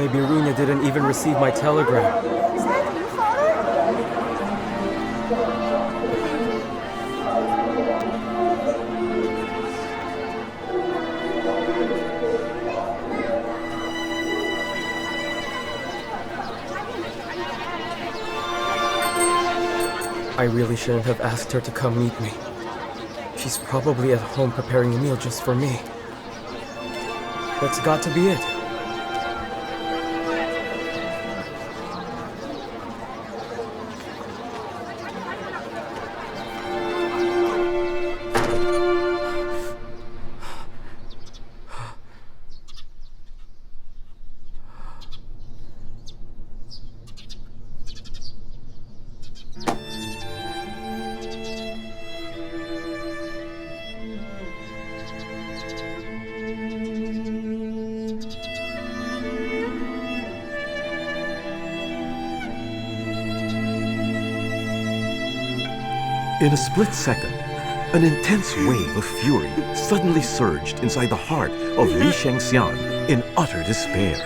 Maybe Runya didn't even receive my telegram. Is that you, Father? I really shouldn't have asked her to come meet me. She's probably at home preparing a meal just for me. That's got to be it. In a split second, an intense wave of fury suddenly surged inside the heart of Li Shengxian in utter despair.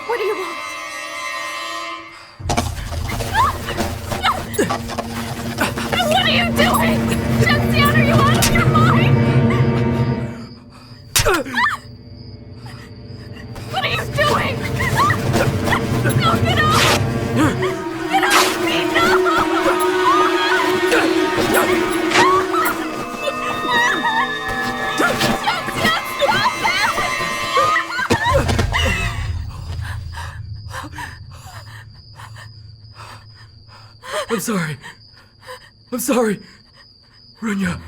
What do you want? What are you doing? Shengxian, are you out of your mind? What are you doing? No, get off! Get off me, no! Shengxian, stop it! I'm sorry. I'm sorry. Runya,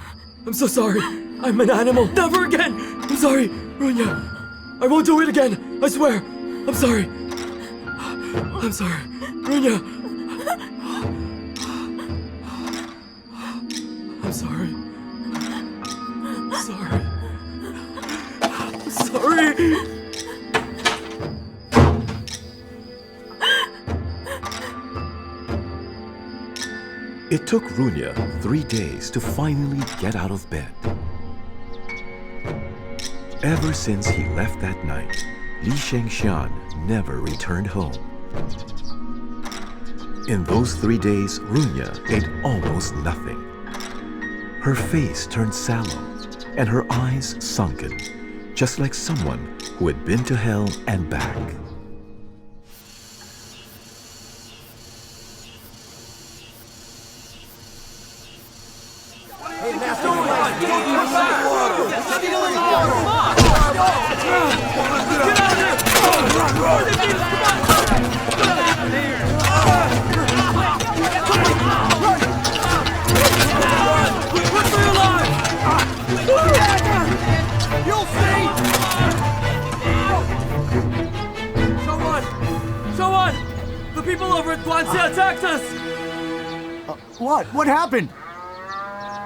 I'm so sorry. I'm an animal. Never again. I'm sorry, Runya. I won't do it again. I swear. I'm sorry. I'm sorry. Runya. I'm sorry. I'm sorry. I'm sorry. It took Runya 3 days to finally get out of bed. Ever since he left that night, Li Shengxian never returned home. In those 3 days, Runya ate almost nothing. Her face turned sallow and her eyes sunken, just like someone who had been to hell and back. The people over at Guanxi attacked us! What? What happened?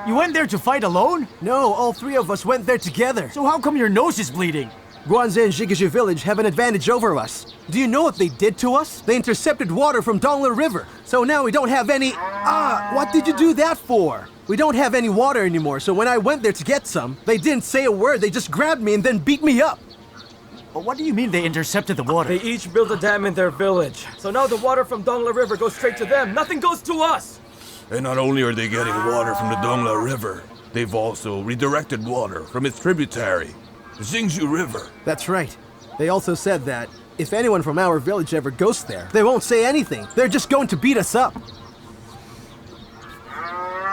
You went there to fight alone? No, all three of us went there together. So how come your nose is bleeding? Guanxi and Zhigaxi village have an advantage over us. Do you know what they did to us? They intercepted water from Dongla River. So now we don't have any... what did you do that for? We don't have any water anymore, so when I went there to get some, they didn't say a word, they just grabbed me and then beat me up. But what do you mean they intercepted the water? They each built a dam in their village. So now the water from Dongla River goes straight to them. Nothing goes to us! And not only are they getting water from the Dongla River, they've also redirected water from its tributary, the Xingzhu River. That's right. They also said that if anyone from our village ever goes there, they won't say anything. They're just going to beat us up.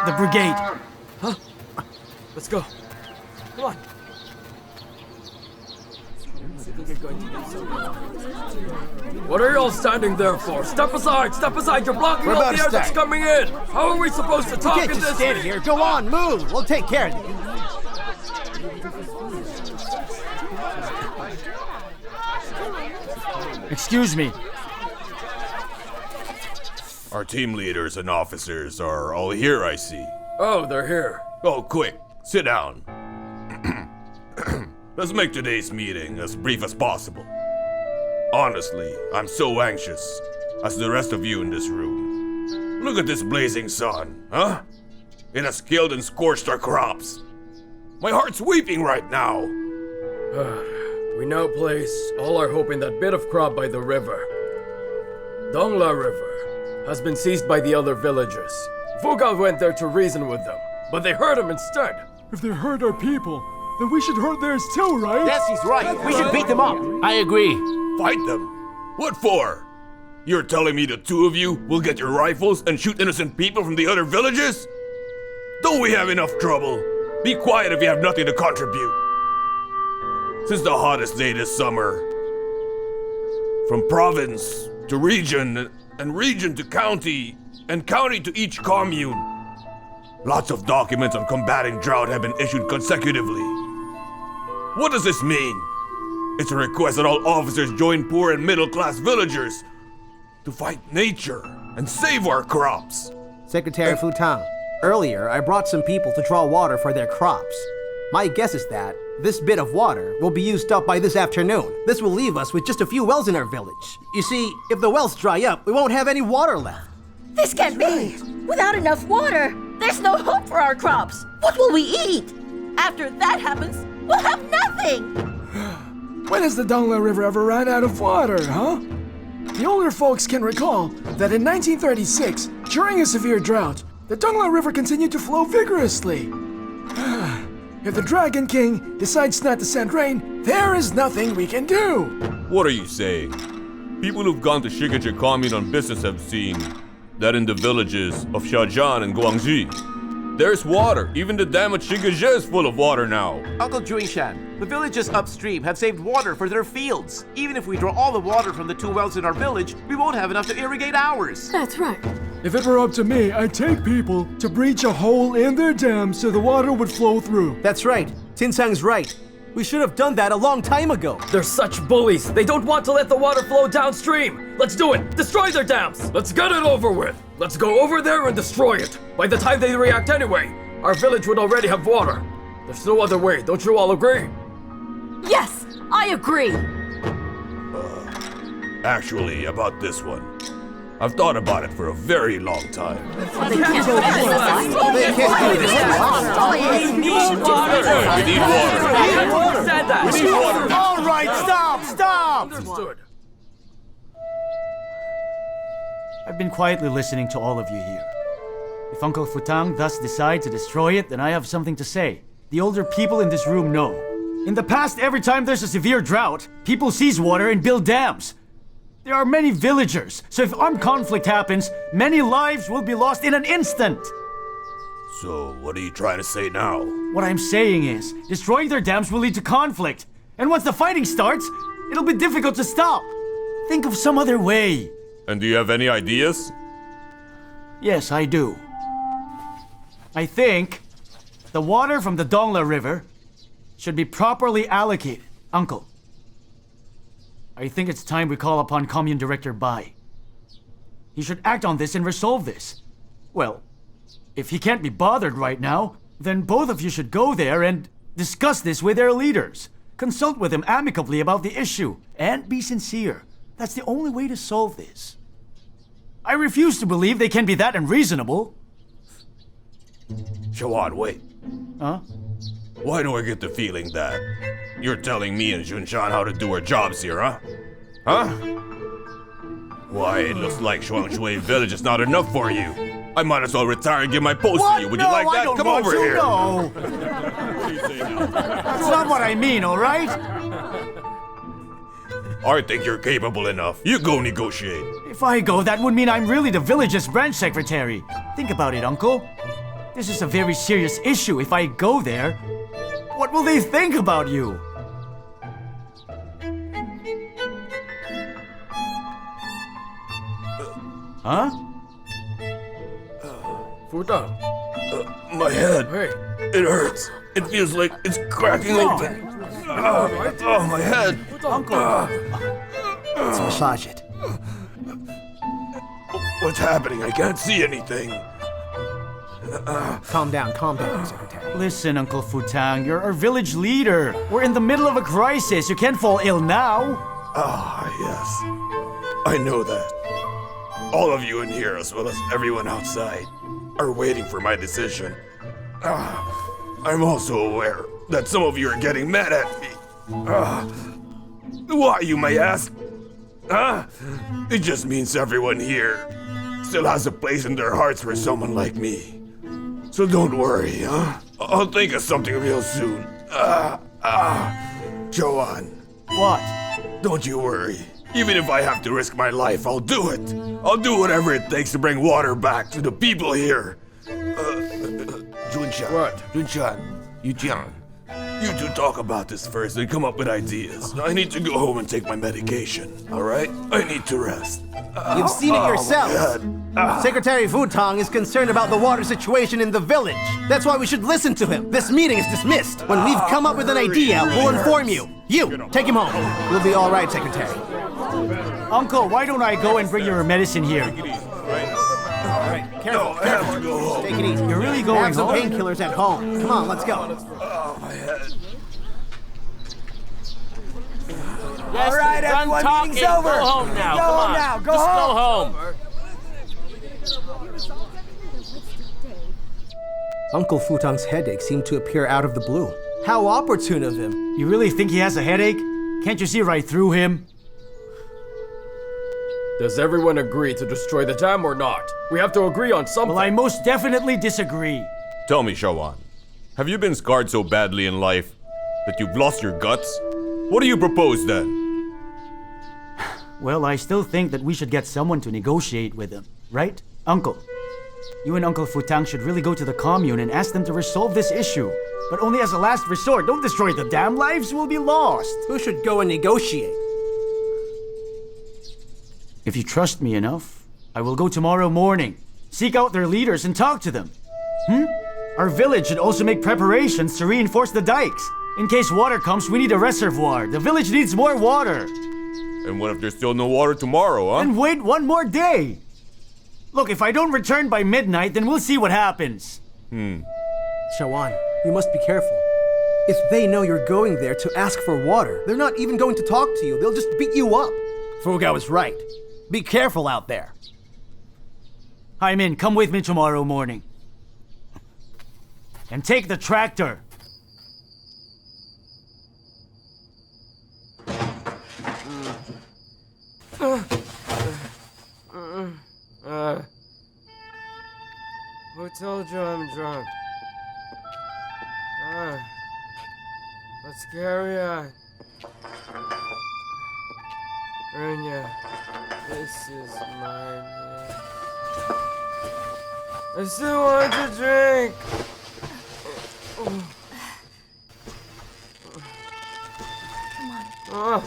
The brigade. Huh? Let's go. Come on. What are you all standing there for? Step aside! Step aside! You're blocking all the air that's coming in! How are we supposed to talk in this? You can't just stand here. Go on, move! We'll take care of you. Excuse me. Our team leaders and officers are all here, I see. Oh, they're here. Oh, quick, sit down. Let's make today's meeting as brief as possible. Honestly, I'm so anxious, as the rest of you in this room. Look at this blazing sun, huh? It has killed and scorched our crops. My heart's weeping right now. We now place all our hope in that bit of crop by the river. Dongla River has been seized by the other villagers. Fuga went there to reason with them, but they hurt him instead. If they hurt our people, then we should hurt theirs too, right? Yes, he's right. We should beat them up. I agree. Fight them? What for? You're telling me the two of you will get your rifles and shoot innocent people from the other villages? Don't we have enough trouble? Be quiet if you have nothing to contribute. Since the hottest day this summer, from province to region, and region to county, and county to each commune, lots of documents on combating drought have been issued consecutively. What does this mean? It's a request that all officers join poor and middle-class villagers to fight nature and save our crops. Secretary Fu Tang, earlier I brought some people to draw water for their crops. My guess is that this bit of water will be used up by this afternoon. This will leave us with just a few wells in our village. You see, if the wells dry up, we won't have any water left. This can't be! Without enough water, there's no hope for our crops! What will we eat? After that happens, we'll have nothing! When has the Dongla River ever ran out of water, huh? The older folks can recall that in 1936, during a severe drought, the Dongla River continued to flow vigorously. If the Dragon King decides not to send rain, there is nothing we can do. What are you saying? People who've gone to Shigaja Commune on business have seen that in the villages of Shajian and Guangxi, there's water. Even the dam at Shigaja is full of water now. Uncle Juingshan, the villages upstream have saved water for their fields. Even if we draw all the water from the two wells in our village, we won't have enough to irrigate ours. That's right. If it were up to me, I'd take people to breach a hole in their dam so the water would flow through. That's right. Tinsang's right. We should have done that a long time ago. They're such bullies. They don't want to let the water flow downstream. Let's do it. Destroy their dams. Let's get it over with. Let's go over there and destroy it. By the time they react anyway, our village would already have water. There's no other way. Don't you all agree? Yes, I agree. Actually, about this one, I've thought about it for a very long time. They can't do this. We need water. We need water. Said that. We need water. All right, stop! Understood. I've been quietly listening to all of you here. If Uncle Futang thus decides to destroy it, then I have something to say. The older people in this room know. In the past, every time there's a severe drought, people seize water and build dams. There are many villagers, so if armed conflict happens, many lives will be lost in an instant. So, what are you trying to say now? What I'm saying is, destroying their dams will lead to conflict. And once the fighting starts, it'll be difficult to stop. Think of some other way. And do you have any ideas? Yes, I do. I think the water from the Dongla River should be properly allocated. Uncle, I think it's time we call upon Commune Director Bai. He should act on this and resolve this. Well, if he can't be bothered right now, then both of you should go there and discuss this with their leaders. Consult with them amicably about the issue, and be sincere. That's the only way to solve this. I refuse to believe they can be that unreasonable. Yuan, wait. Huh? Why do I get the feeling that you're telling me and Junshan how to do our jobs here, huh? Huh? Why, it looks like Shuangshui Village is not enough for you. I might as well retire and give my post to you. Would you like that? Come over here. No. That's not what I mean, all right? I think you're capable enough. You go negotiate. If I go, that would mean I'm really the village's branch secretary. Think about it, Uncle. This is a very serious issue. If I go there, what will they think about you? Huh? Futang. My head. Hey. It hurts. It feels like it's cracking open. Oh, my head. Uncle. Let's massage it. What's happening? I can't see anything. Calm down, Secretary. Listen, Uncle Futang, you're our village leader. We're in the middle of a crisis. You can't fall ill now. Ah, yes. I know that. All of you in here, as well as everyone outside, are waiting for my decision. I'm also aware that some of you are getting mad at me. Why, you may ask? It just means everyone here still has a place in their hearts for someone like me. So don't worry, huh? I'll think of something real soon. Joanne. What? Don't you worry. Even if I have to risk my life, I'll do it. I'll do whatever it takes to bring water back to the people here. Junshan. What? Junshan. Yujian. You two talk about this first and come up with ideas. I need to go home and take my medication, alright? I need to rest. You've seen it my yourself. head. Secretary Futang is concerned about the water situation in the village. That's why we should listen to him. This meeting is dismissed. When we've come up with an idea, we'll inform you. You, take him home. We'll be all right, Secretary. Uncle, why don't I go and bring your medicine here? Careful, I have to go home. Take it easy. You're really going Have some home? painkillers at home. Come on, let's go. Oh, my head. All right, everyone, meeting's over. Go home now. Go home now. Go home. Just go home. Uncle Futang's headache seemed to appear out of the blue. How opportune of him. You really think he has a headache? Can't you see right through him? Does everyone agree to destroy the dam or not? We have to agree on something. Well, I most definitely disagree. Tell me, Shawan, have you been scarred so badly in life that you've lost your guts? What do you propose then? Well, I still think that we should get someone to negotiate with him, right? Uncle, you and Uncle Futang should really go to the commune and ask them to resolve this issue. But only as a last resort. Don't destroy the dam. Lives will be lost. Who should go and negotiate? If you trust me enough, I will go tomorrow morning. Seek out their leaders and talk to them. Our village should also make preparations to reinforce the dikes. In case water comes, we need a reservoir. The village needs more water. And what if there's still no water tomorrow, huh? And wait one more day. Look, if I don't return by midnight, then we'll see what happens. Shawan, you must be careful. If they know you're going there to ask for water, they're not even going to talk to you. They'll just beat you up. Fugao was right. Be careful out there. Hyman, come with me tomorrow morning. And take the tractor. Who told you I'm drunk? Let's carry on. Runya, this is mine. I still want to drink. Come on.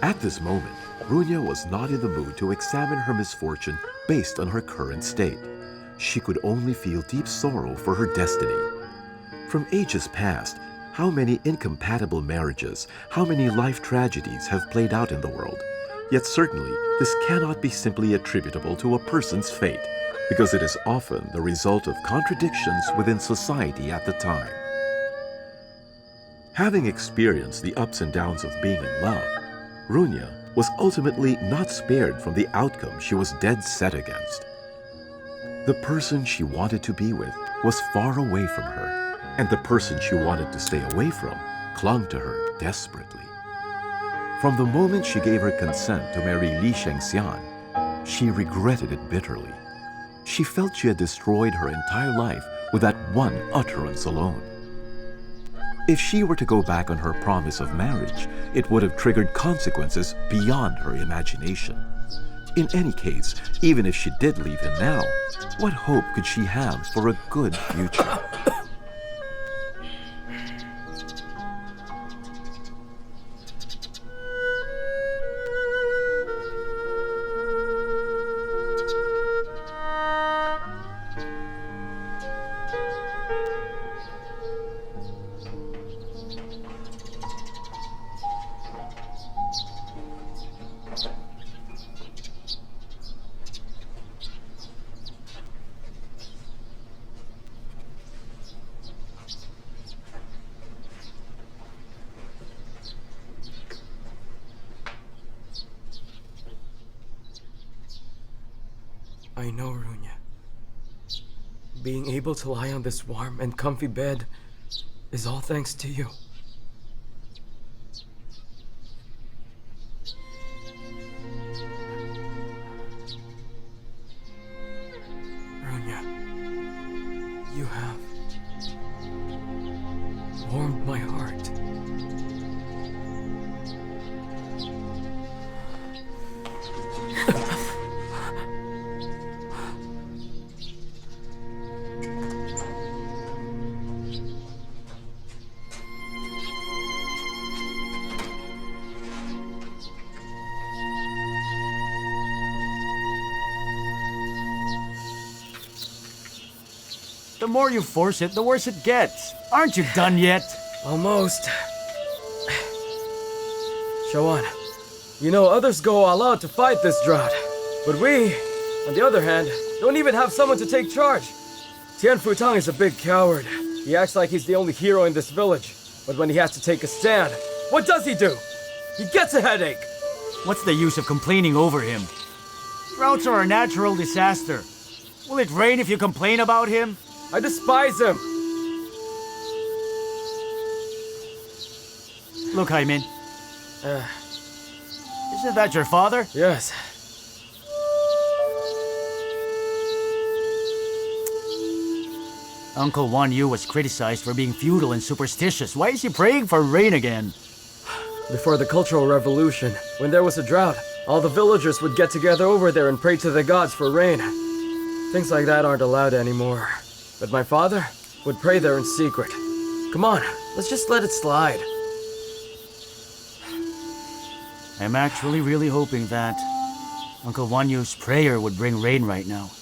At this moment, Runya was not in the mood to examine her misfortune based on her current state. She could only feel deep sorrow for her destiny. From ages past, how many incompatible marriages, how many life tragedies have played out in the world. Yet certainly, this cannot be simply attributable to a person's fate, because it is often the result of contradictions within society at the time. Having experienced the ups and downs of being in love, Runya was ultimately not spared from the outcome she was dead set against. The person she wanted to be with was far away from her, and the person she wanted to stay away from clung to her desperately. From the moment she gave her consent to marry Li Shengxian, she regretted it bitterly. She felt she had destroyed her entire life with that one utterance alone. If she were to go back on her promise of marriage, it would have triggered consequences beyond her imagination. In any case, even if she did leave him now, what hope could she have for a good future? I know, Runya. Being able to lie on this warm and comfy bed is all thanks to you. Runya, you have warmed my heart. The more you force it, the worse it gets. Aren't you done yet? Almost. Yuan, you know others go all out to fight this drought. But we, on the other hand, don't even have someone to take charge. Tong is a big coward. He acts like he's the only hero in this village. But when he has to take a stand, what does he do? He gets a headache. What's the use of complaining over him? Droughts are a natural disaster. Will it rain if you complain about him? I despise him. Look, Haimin. Isn't that your father? Yes. Uncle Wan Yu was criticized for being feudal and superstitious. Why is he praying for rain again? Before the Cultural Revolution, when there was a drought, all the villagers would get together over there and pray to the gods for rain. Things like that aren't allowed anymore. But my father would pray there in secret. Come on, let's just let it slide. I'm actually really hoping that Uncle Wan Yu's prayer would bring rain right now.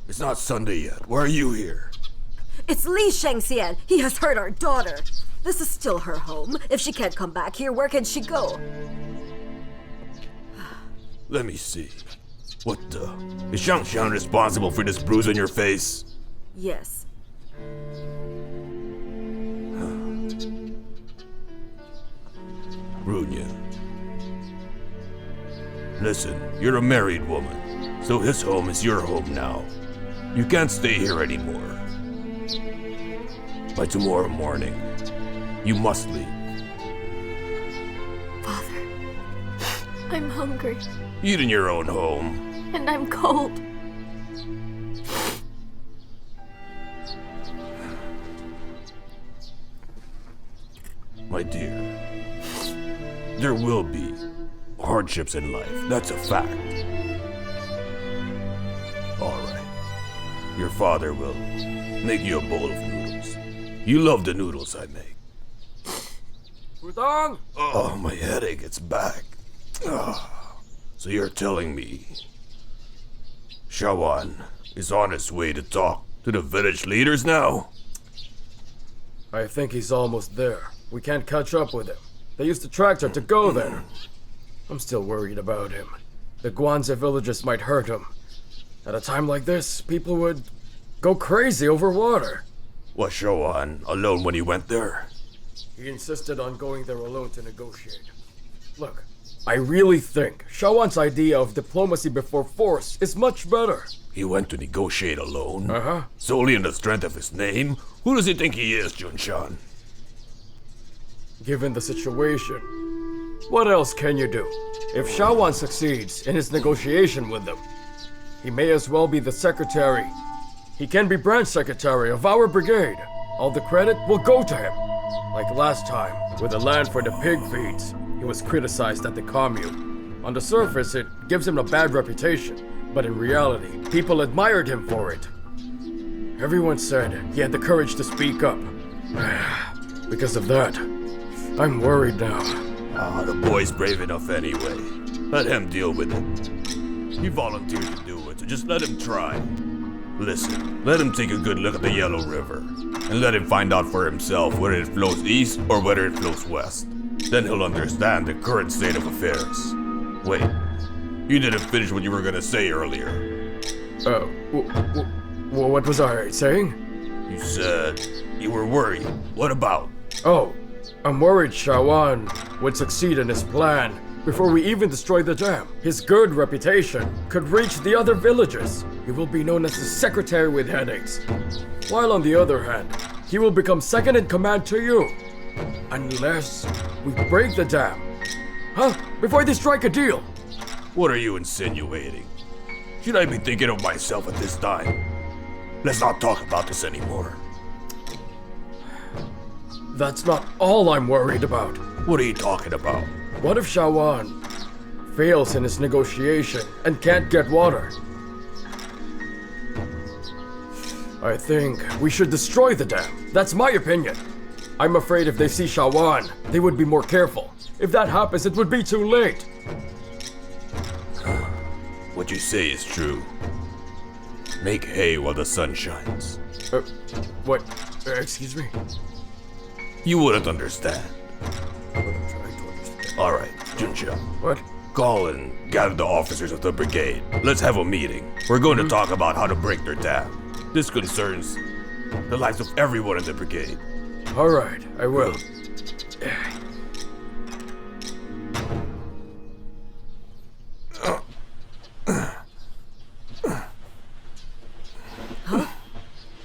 It's not Sunday yet. Why are you here? It's Li Shengxian. He has hurt our daughter. This is still her home. If she can't come back here, where can she go? Let me see. What the? Is Xiang responsible for this bruise on your face? Yes. Runya. Listen, you're a married woman, so his home is your home now. You can't stay here anymore. By tomorrow morning, you must leave. Father, I'm hungry. Eat in your own home. And I'm cold. My dear, there will be hardships in life. That's a fact. All right. Your father will make you a bowl of noodles. You love the noodles I make. Tong! Oh, my headache, it's back. So you're telling me Yuan is on his way to talk to the village leaders now? I think he's almost there. We can't catch up with him. They used a tractor to go there. I'm still worried about him. The Guanze villagers might hurt him. At a time like this, people would go crazy over water. Was Yuan alone when he went there? He insisted on going there alone to negotiate. Look, I really think Yuan's idea of diplomacy before force is much better. He went to negotiate alone? Uh-huh. Solely on the strength of his name? Who does he think he is, Junshan? Given the situation, what else can you do? If Yuan succeeds in his negotiation with them, he may as well be the secretary. He can be branch secretary of our brigade. All the credit will go to him. Like last time, with the land for the pig feeds, he was criticized at the commune. On the surface, it gives him a bad reputation, but in reality, people admired him for it. Everyone said he had the courage to speak up. Because of that, I'm worried now. The boy's brave enough anyway. Let him deal with it. He volunteered to do it, so just let him try. Listen, let him take a good look at the Yellow River, and let him find out for himself whether it flows east or whether it flows west. Then he'll understand the current state of affairs. Wait, you didn't finish what you were gonna say earlier. What was I saying? You said you were worried. What about? Oh, I'm worried Yuan would succeed in his plan before we even destroy the dam. His good reputation could reach the other villagers. He will be known as the secretary with headaches. While on the other hand, he will become second in command to you. Unless we break the dam. Huh? Before they strike a deal. What are you insinuating? Should I be thinking of myself at this time? Let's not talk about this anymore. That's not all I'm worried about. What are you talking about? What if Yuan fails in his negotiation and can't get water? I think we should destroy the dam. That's my opinion. I'm afraid if they see Yuan, they would be more careful. If that happens, it would be too late. What you say is true. Make hay while the sun shines. What? Excuse me? You wouldn't understand. What I'm trying to understand. Alright, Juncha. What? Call and gather the officers of the brigade. Let's have a meeting. We're going to talk about how to break their dam. This concerns the lives of everyone in the brigade. Alright, I will.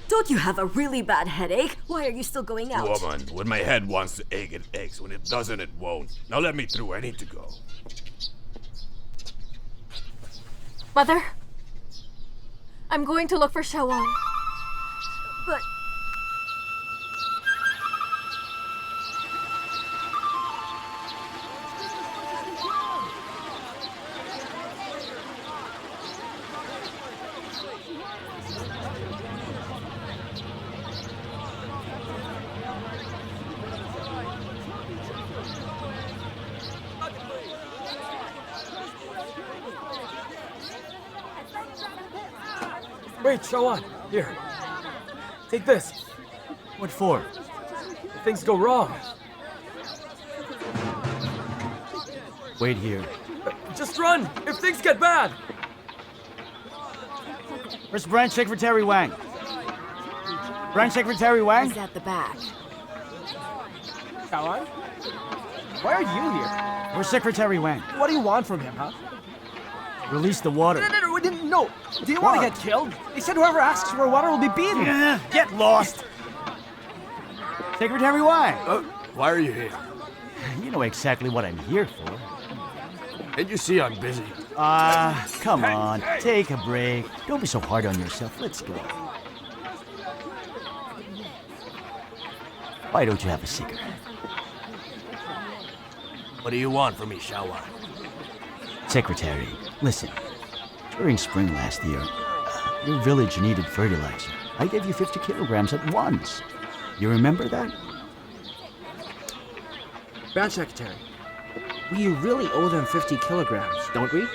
Don't you have a really bad headache? Why are you still going out? Woman, when my head wants to ache, it aches. When it doesn't, it won't. Now let me through. I need to go. Mother? I'm going to look for Shawan. But Wait, Shawan, here. Take this. What for? If things go wrong. Wait here. Just run, if things get bad. Where's Branch Secretary Wang? Branch Secretary Wang? he's at the back. Shawan? Why are you here? Where's Secretary Wang? What do you want from him, huh? Release the water. No, we didn't know. Do you want to get killed? They said whoever asks for water will be beaten. Get lost! Secretary Wang! Why are you here? You know exactly what I'm here for. Can't you see I'm busy? Come on. Take a break. Don't be so hard on yourself. Let's go. Why don't you have a cigarette? What do you want from me, Shawan? Secretary, listen. During spring last year, your village needed fertilizer. I gave you 50 kilograms at once. You remember that? Branch Secretary, we really owe them 50 kilograms, don't we?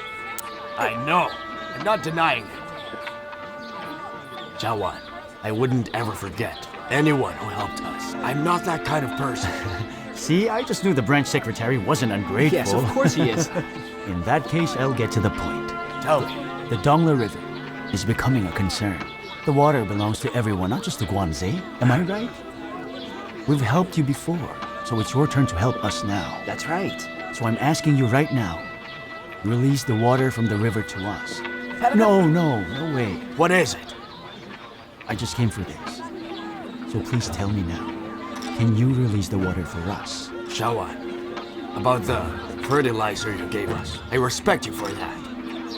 I know. I'm not denying it. Shawan, I wouldn't ever forget anyone who helped us. I'm not that kind of person. See, I just knew the branch secretary wasn't ungrateful. Yes, of course he is. In that case, I'll get to the point. Tell me. The Dongla River is becoming a concern. The water belongs to everyone, not just the Guanze. Am I right? We've helped you before, so it's your turn to help us now. That's right. So I'm asking you right now, release the water from the river to us. No way. What is it? I just came for this. So please tell me now, can you release the water for us? Shawan, about the fertilizer you gave us, I respect you for that.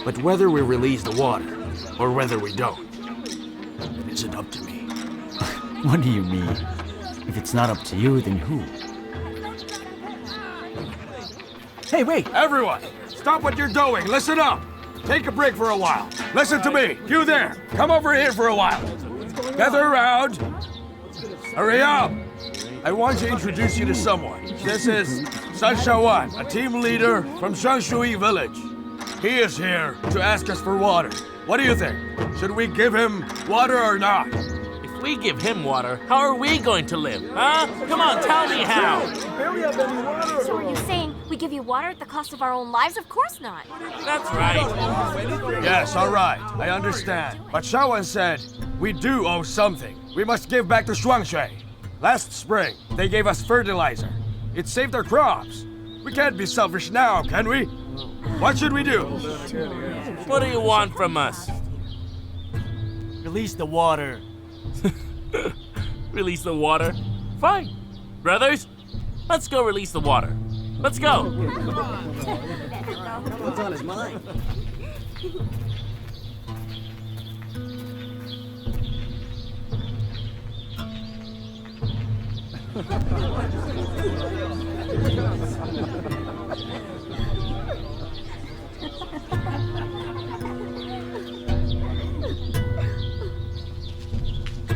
But whether we release the water, or whether we don't, it isn't up to me. What do you mean? If it's not up to you, then who? Hey, wait! Everyone, stop what you're doing. Listen up. Take a break for a while. Listen to me. You there. Come over here for a while. Gather around. Hurry up. I want to introduce you to someone. This is Sun Shawan, a team leader from Shangshui village. He is here to ask us for water. What do you think? Should we give him water or not? If we give him water, how are we going to live, huh? Come on, tell me how. So are you saying we give you water at the cost of our own lives? Of course not. That's right. Yes, all right. I understand. But Shawan said we do owe something. We must give back to Shuangshui. Last spring, they gave us fertilizer. It saved our crops. We can't be selfish now, can we? What should we do? What do you want from us? Release the water. Release the water? Fine. Brothers, let's go release the water. Let's go. What's on his mind?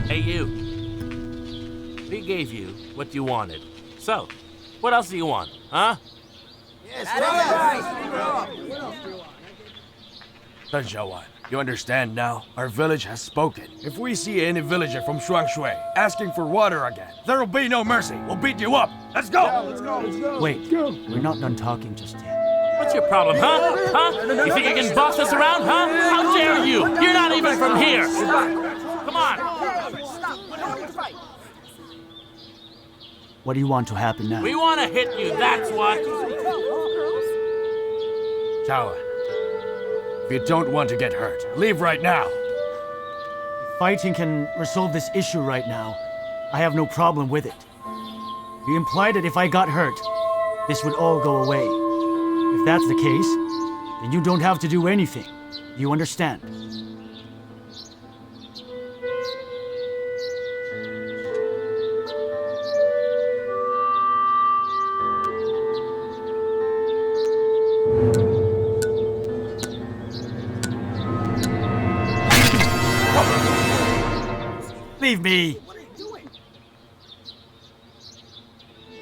Hey, you. We gave you what you wanted. So, what else do you want, huh? Sun Shawan, you understand now? Our village has spoken. If we see any villager from Shuangshui asking for water again, there'll be no mercy. We'll beat you up. Let's go! Wait, we're not done talking just yet. What's your problem, huh? Huh? You think you can boss us around, huh? How dare you? You're not even from here. Come on. What do you want to happen now? We want to hit you, that's what. Shawan, if you don't want to get hurt, leave right now. Fighting can resolve this issue right now. I have no problem with it. You implied that if I got hurt, this would all go away. If that's the case, then you don't have to do anything. You understand? believe me.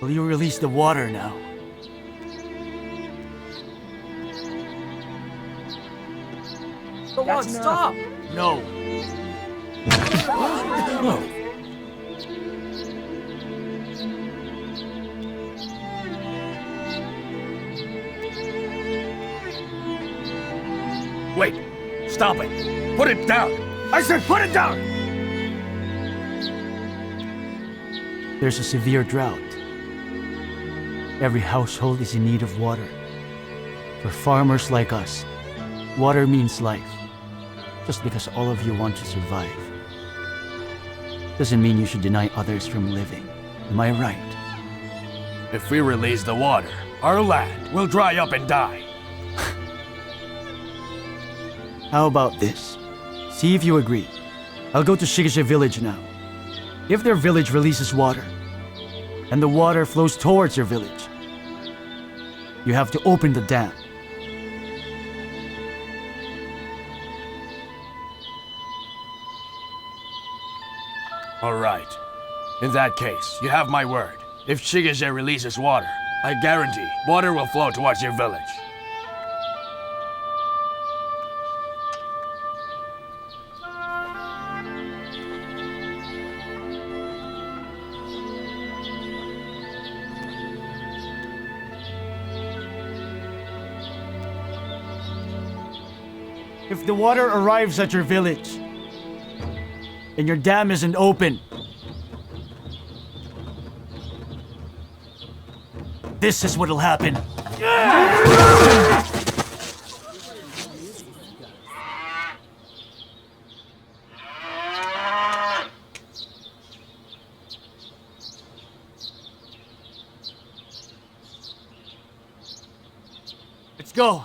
Will you release the water now? Go on, stop! No. Wait! Stop it! Put it down! I said put it down! There's a severe drought. Every household is in need of water. For farmers like us, water means life. Just because all of you want to survive doesn't mean you should deny others from living. Am I right? If we release the water, our land will dry up and die. How about this? See if you agree. I'll go to Shigasha village now. If their village releases water, and the water flows towards your village, you have to open the dam. All right. In that case, you have my word. If Shigasha releases water, I guarantee water will flow towards your village. If the water arrives at your village, and your dam isn't open, this is what'll happen. Let's go.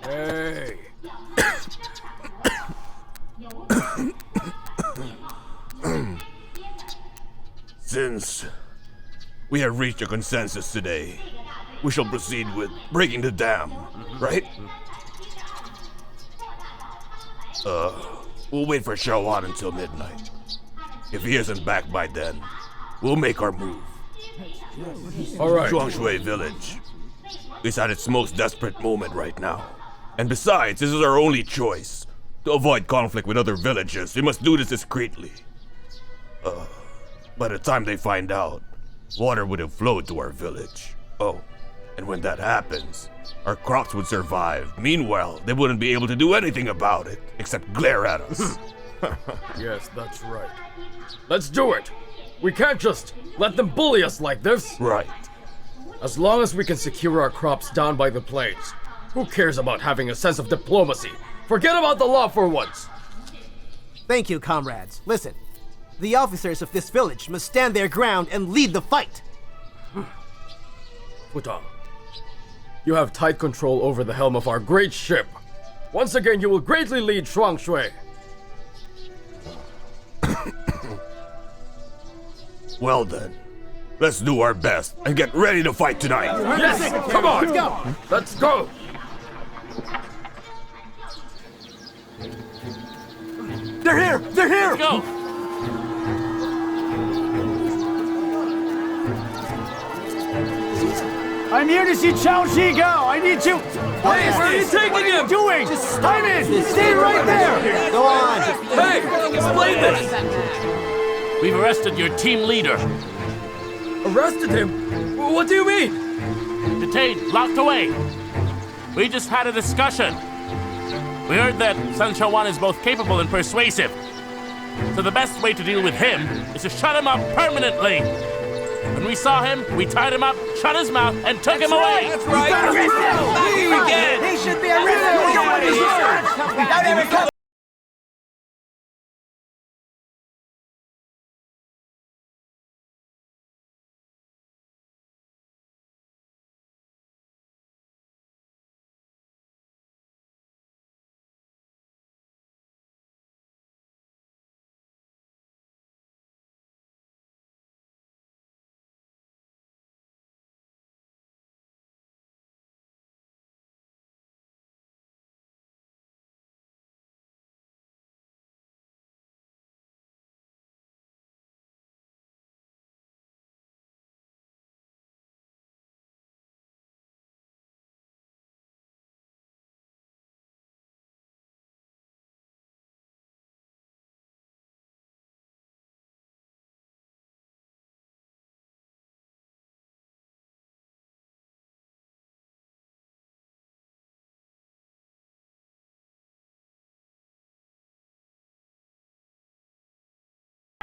Hey. Since we have reached a consensus today, we shall proceed with breaking the dam, right? We'll wait for Yuan until midnight. If he isn't back by then, we'll make our move. All right. Shuangshui village is at its most desperate moment right now. And besides, this is our only choice. To avoid conflict with other villages, we must do this discreetly. By the time they find out, water would have flowed to our village. Oh, and when that happens, our crops would survive. Meanwhile, they wouldn't be able to do anything about it, except glare at us. Yes, that's right. Let's do it. We can't just let them bully us like this. Right. As long as we can secure our crops down by the plains, who cares about having a sense of diplomacy? Forget about the law for once. Thank you, comrades. Listen, the officers of this village must stand their ground and lead the fight. Tong, you have tight control over the helm of our great ship. Once again, you will greatly lead Shuangshui. Well then, let's do our best and get ready to fight tonight. Yes, come on. Let's go. Let's go. They're here! They're here! Let's go! I'm here to see Chao Shi go. I need you. Where are you taking him? Doing? I'm in. Stay right there. Go on. Hey, explain this. We've arrested your team leader. Arrested him? What do you mean? Detained, locked away. We just had a discussion. We heard that Sun Yuan is both capable and persuasive. So the best way to deal with him is to shut him up permanently. When we saw him, we tied him up, shut his mouth, and took him away. That's right. He should be arrested.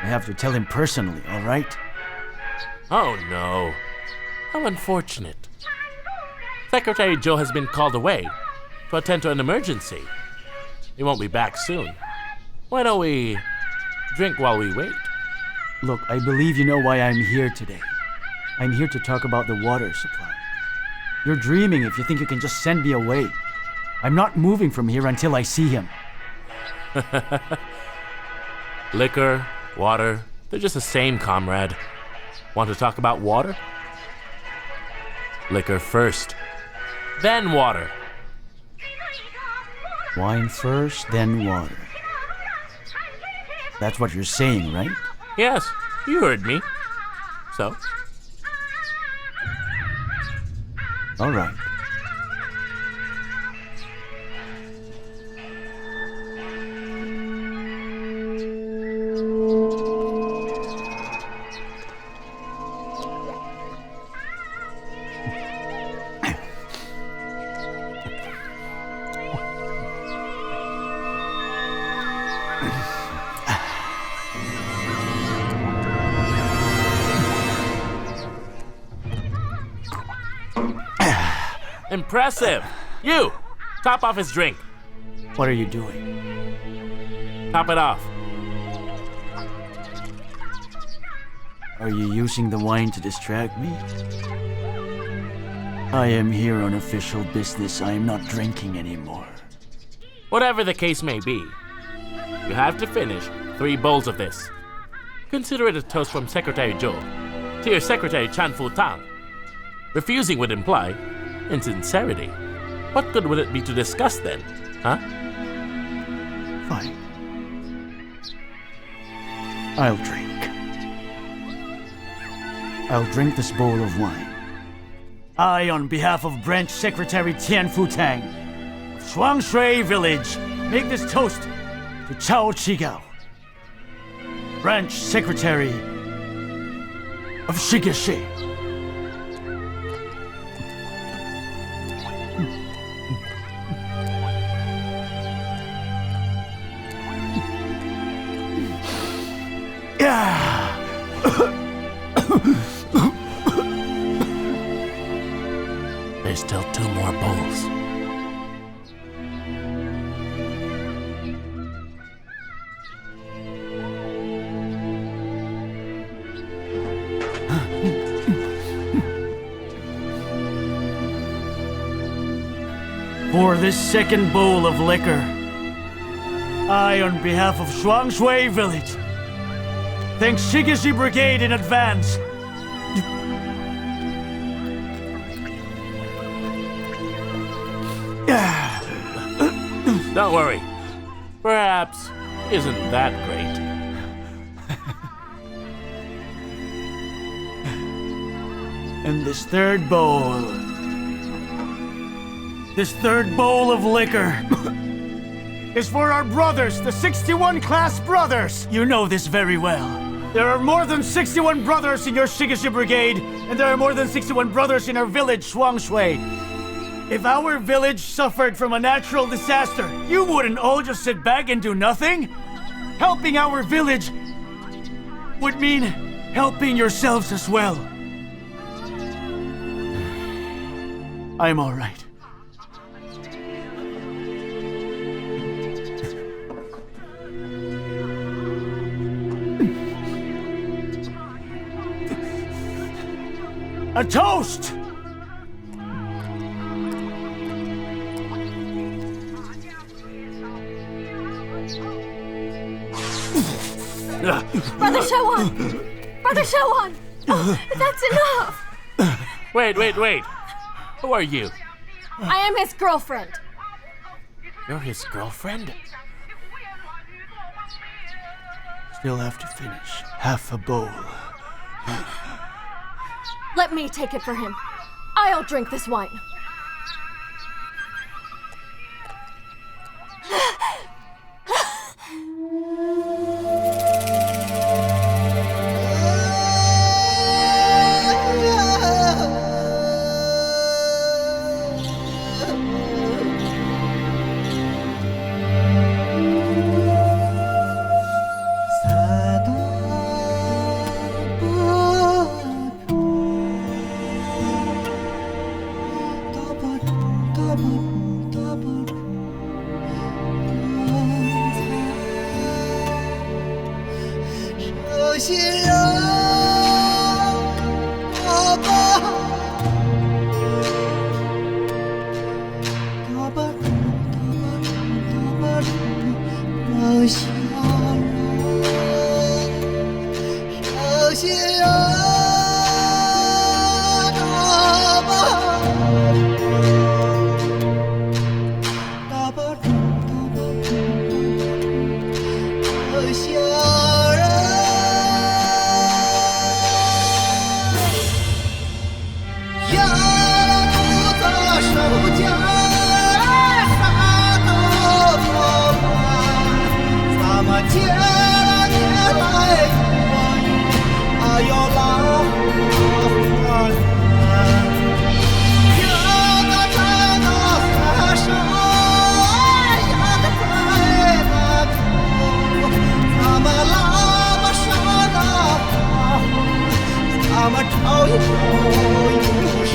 I have to tell him personally, all right? Oh no. How unfortunate. Secretary Joe has been called away to attend to an emergency. He won't be back soon. Why don't we drink while we wait? Look, I believe you know why I'm here today. I'm here to talk about the water supply. You're dreaming if you think you can just send me away. I'm not moving from here until I see him. Liquor, water, they're just the same, comrade. Want to talk about water? Liquor first, then water. Wine first, then water. That's what you're saying, right? Yes, you heard me. So? All right. Impressive. You, top off his drink. What are you doing? Top it off. Are you using the wine to distract me? I am here on official business. I am not drinking anymore. Whatever the case may be, you have to finish 3 bowls of this. Consider it a toast from Secretary Joe to your Secretary Chan Fu Tang. Refusing would imply insincerity. What good would it be to discuss then, huh? Fine. I'll drink. I'll drink this bowl of wine. I, on behalf of Branch Secretary Tian Fu Tang of Shuangshui Village, make this toast to Chao Chigao, Branch Secretary of Shigashi. There's still 2 more bowls. For this second bowl of liquor, I, on behalf of Shuangshui Village, thank Shigashi Brigade in advance. Don't worry. Perhaps isn't that great. And this third bowl of liquor is for our brothers, the 61 class brothers. You know this very well. There are more than 61 brothers in your Shigashi Brigade, and there are more than 61 brothers in our village, Shuangshui. If our village suffered from a natural disaster, you wouldn't all just sit back and do nothing. Helping our village would mean helping yourselves as well. I'm all right. A toast! Brother Shawan! Brother Shawan! Oh, that's enough! Wait. Who are you? I am his girlfriend. You're his girlfriend? Still have to finish half a bowl. Let me take it for him. I'll drink this wine. 么吵一吵。